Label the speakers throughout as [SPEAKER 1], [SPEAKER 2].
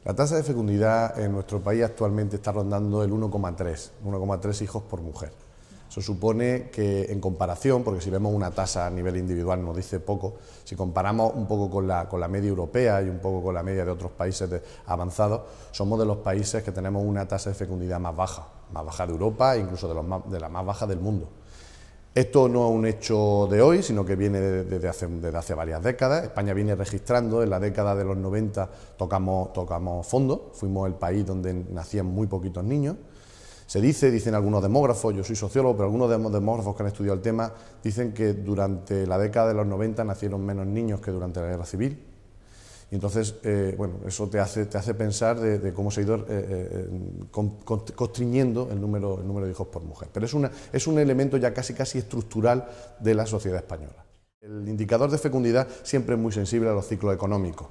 [SPEAKER 1] La tasa de fecundidad en nuestro país actualmente está rondando el 1,3 hijos por mujer. Eso supone que en comparación, porque si vemos una tasa a nivel individual nos dice poco, si comparamos un poco con la media europea y un poco con la media de otros países avanzados, somos de los países que tenemos una tasa de fecundidad más baja de Europa e incluso de la más baja del mundo. Esto no es un hecho de hoy, sino que viene desde hace varias décadas. España viene registrando, en la década de los 90 tocamos fondo, fuimos el país donde nacían muy poquitos niños. Dicen algunos demógrafos, yo soy sociólogo, pero algunos demógrafos que han estudiado el tema dicen que durante la década de los 90 nacieron menos niños que durante la Guerra Civil. Y entonces, bueno, eso te hace pensar de cómo se ha ido constriñendo el número de hijos por mujer. Pero es un elemento ya casi estructural de la sociedad española. El indicador de fecundidad siempre es muy sensible a los ciclos económicos.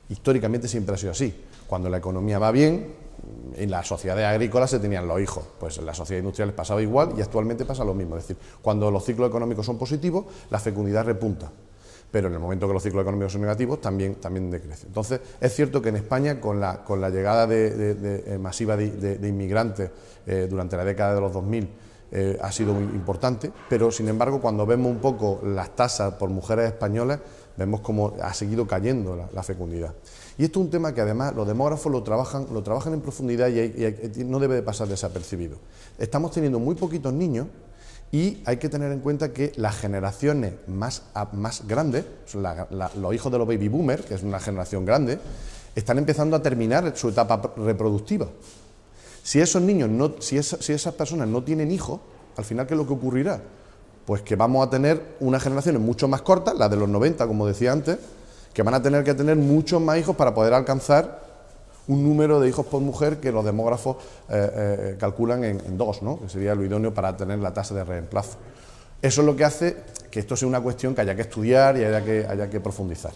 [SPEAKER 1] Históricamente siempre ha sido así. Cuando la economía va bien, en las sociedades agrícolas se tenían los hijos, pues en las sociedades industriales pasaba igual y actualmente pasa lo mismo. Es decir, cuando los ciclos económicos son positivos, la fecundidad repunta. Pero en el momento que los ciclos económicos son negativos, también decrece. Entonces, es cierto que en España, con la llegada masiva de inmigrantes durante la década de los 2000, ha sido muy importante, pero sin embargo, cuando vemos un poco las tasas por mujeres españolas, vemos cómo ha seguido cayendo la fecundidad. Y esto es un tema que además los demógrafos lo trabajan en profundidad y no debe de pasar desapercibido. Estamos teniendo muy poquitos niños. Y hay que tener en cuenta que las generaciones más grandes, los hijos de los baby boomers, que es una generación grande, están empezando a terminar su etapa reproductiva. Si esos niños, si esas personas no tienen hijos, al final, ¿qué es lo que ocurrirá? Pues que vamos a tener unas generaciones mucho más cortas, las de los 90, como decía antes, que van a tener que tener muchos más hijos para poder alcanzar un número de hijos por mujer que los demógrafos calculan en 2, ¿no? Que sería lo idóneo para tener la tasa de reemplazo. Eso es lo que hace que esto sea una cuestión que haya que estudiar y haya que profundizar.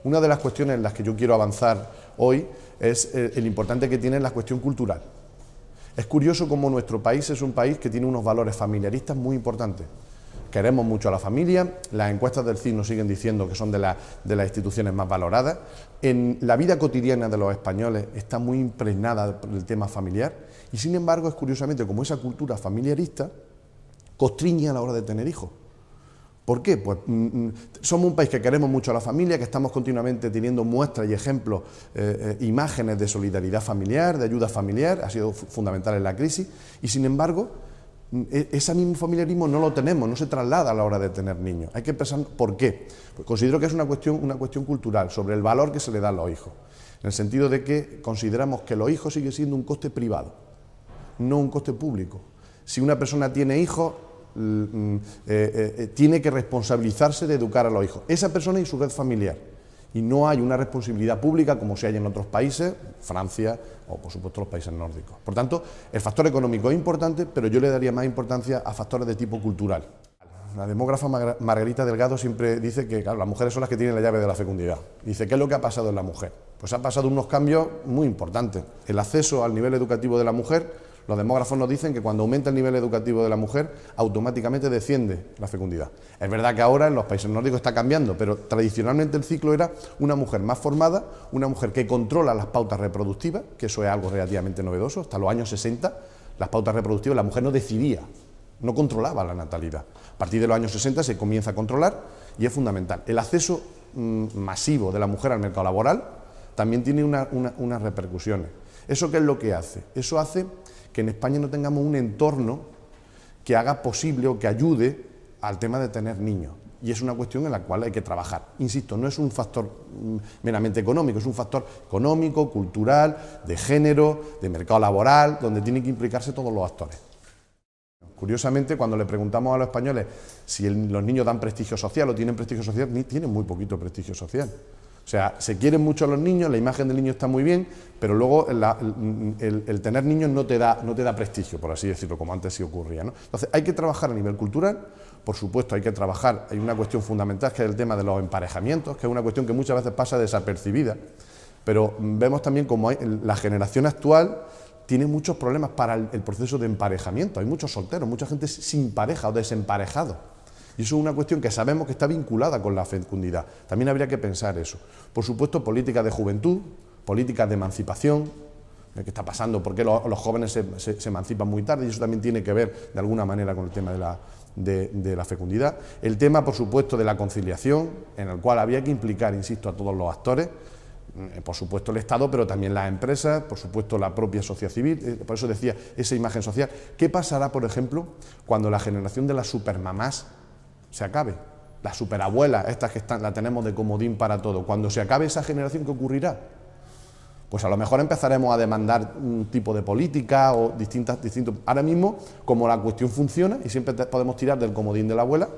[SPEAKER 1] Una de las cuestiones en las que yo quiero avanzar hoy es el importante que tiene la cuestión cultural. Es curioso cómo nuestro país es un país que tiene unos valores familiaristas muy importantes. Queremos mucho a la familia, las encuestas del CIS nos siguen diciendo que son de las instituciones más valoradas. En la vida cotidiana de los españoles está muy impregnada por el tema familiar y sin embargo es curiosamente como esa cultura familiarista constriñe a la hora de tener hijos. ¿Por qué? Pues somos un país que queremos mucho a la familia, que estamos continuamente teniendo muestras y ejemplos, imágenes de solidaridad familiar, de ayuda familiar, ha sido fundamental en la crisis y sin embargo ese mismo familiarismo no lo tenemos, no se traslada a la hora de tener niños. Hay que pensar por qué. Pues considero que es una cuestión cultural sobre el valor que se le da a los hijos, en el sentido de que consideramos que los hijos siguen siendo un coste privado, no un coste público. Si una persona tiene hijos, tiene que responsabilizarse de educar a los hijos, esa persona y su red familiar. Y no hay una responsabilidad pública como se hay en otros países, Francia o por supuesto los países nórdicos. Por tanto, el factor económico es importante, pero yo le daría más importancia a factores de tipo cultural. La demógrafa Margarita Delgado siempre dice que claro, las mujeres son las que tienen la llave de la fecundidad. Dice, ¿qué es lo que ha pasado en la mujer? Pues ha pasado unos cambios muy importantes. El acceso al nivel educativo de la mujer, los demógrafos nos dicen que cuando aumenta el nivel educativo de la mujer, automáticamente desciende la fecundidad. Es verdad que ahora en los países nórdicos está cambiando, pero tradicionalmente el ciclo era una mujer más formada, una mujer que controla las pautas reproductivas, que eso es algo relativamente novedoso. Hasta los años 60, las pautas reproductivas, la mujer no decidía, no controlaba la natalidad. A partir de los años 60 se comienza a controlar y es fundamental. El acceso masivo de la mujer al mercado laboral también tiene unas repercusiones. ¿Eso qué es lo que hace? Eso hace que en España no tengamos un entorno que haga posible o que ayude al tema de tener niños. Y es una cuestión en la cual hay que trabajar. Insisto, no es un factor meramente económico, es un factor económico, cultural, de género, de mercado laboral, donde tienen que implicarse todos los actores. Curiosamente, cuando le preguntamos a los españoles si los niños dan prestigio social o tienen prestigio social, tienen muy poquito prestigio social. O sea, se quieren mucho a los niños, la imagen del niño está muy bien, pero luego el tener niños no te da prestigio, por así decirlo, como antes sí ocurría, ¿no? Entonces, hay que trabajar a nivel cultural, por supuesto, hay que trabajar, hay una cuestión fundamental que es el tema de los emparejamientos, que es una cuestión que muchas veces pasa desapercibida, pero vemos también como la generación actual tiene muchos problemas para el proceso de emparejamiento, hay muchos solteros, mucha gente sin pareja o desemparejado. Y eso es una cuestión que sabemos que está vinculada con la fecundidad. También habría que pensar eso. Por supuesto, políticas de juventud, políticas de emancipación, qué está pasando, por qué los jóvenes se emancipan muy tarde, y eso también tiene que ver de alguna manera con el tema de la fecundidad. El tema, por supuesto, de la conciliación, en el cual había que implicar, insisto, a todos los actores, por supuesto el Estado, pero también las empresas, por supuesto la propia sociedad civil, por eso decía esa imagen social. ¿Qué pasará, por ejemplo, cuando la generación de las supermamás se acabe? Las superabuelas, estas que la tenemos de comodín para todo, cuando se acabe esa generación, ¿qué ocurrirá? Pues a lo mejor empezaremos a demandar un tipo de política o distintos. Ahora mismo, como la cuestión funciona y siempre podemos tirar del comodín de la abuela,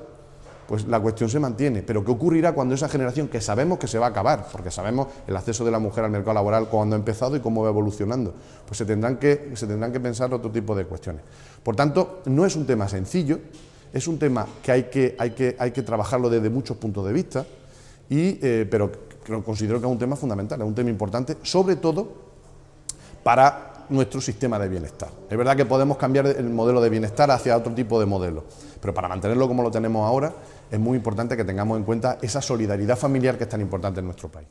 [SPEAKER 1] pues la cuestión se mantiene. Pero ¿qué ocurrirá cuando esa generación, que sabemos que se va a acabar, porque sabemos el acceso de la mujer al mercado laboral cuando ha empezado y cómo va evolucionando, pues se tendrán que pensar otro tipo de cuestiones? Por tanto, no es un tema sencillo, es un tema que hay que trabajarlo desde muchos puntos de vista, pero considero que es un tema fundamental, es un tema importante, sobre todo para nuestro sistema de bienestar. Es verdad que podemos cambiar el modelo de bienestar hacia otro tipo de modelo, pero para mantenerlo como lo tenemos ahora, es muy importante que tengamos en cuenta esa solidaridad familiar que es tan importante en nuestro país.